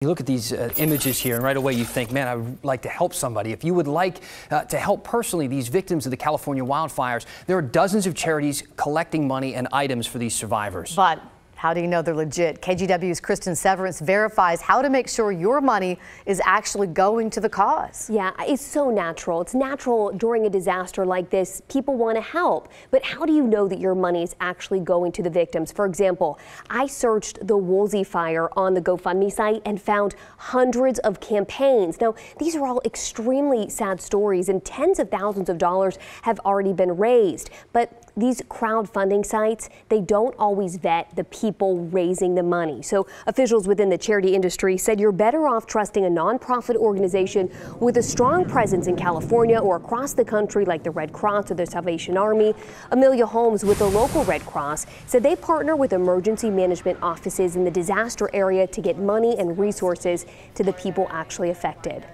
You look at these images here and right away you think, man, I would like to help somebody. If you would like to help personally these victims of the California wildfires, there are dozens of charities collecting money and items for these survivors. But how do you know they're legit? KGW's Kristen Severance verifies how to make sure your money is actually going to the cause. Yeah, it's so natural. It's natural during a disaster like this. People want to help. But how do you know that your money is actually going to the victims? For example, I searched the wildfire on the GoFundMe site and found hundreds of campaigns. Now, these are all extremely sad stories, and tens of thousands of dollars have already been raised. But these crowdfunding sites, they don't always vet the people raising the money. So officials within the charity industry said you're better off trusting a nonprofit organization with a strong presence in California or across the country like the Red Cross or the Salvation Army. Amelia Holmes with the local Red Cross said they partner with emergency management offices in the disaster area to get money and resources to the people actually affected.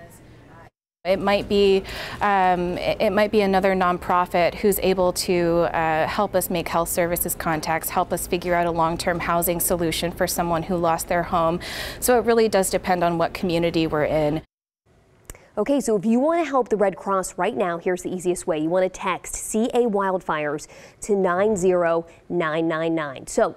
It might be another nonprofit who's able to help us make health services contacts, help us figure out a long-term housing solution for someone who lost their home. So it really does depend on what community we're in. Okay, so if you want to help the Red Cross right now, here's the easiest way. You want to text CA Wildfires to 90999. So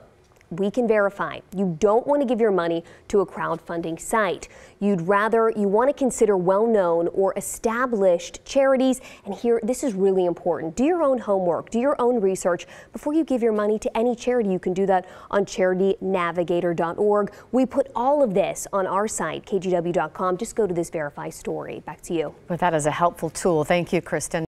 we can verify you don't want to give your money to a crowdfunding site. You want to consider well-known or established charities. And here, this is really important. Do your own homework, do your own research before you give your money to any charity. You can do that on charitynavigator.org. We put all of this on our site, kgw.com. Just go to this Verify story. Back to you. But that is a helpful tool. Thank you, Kristen.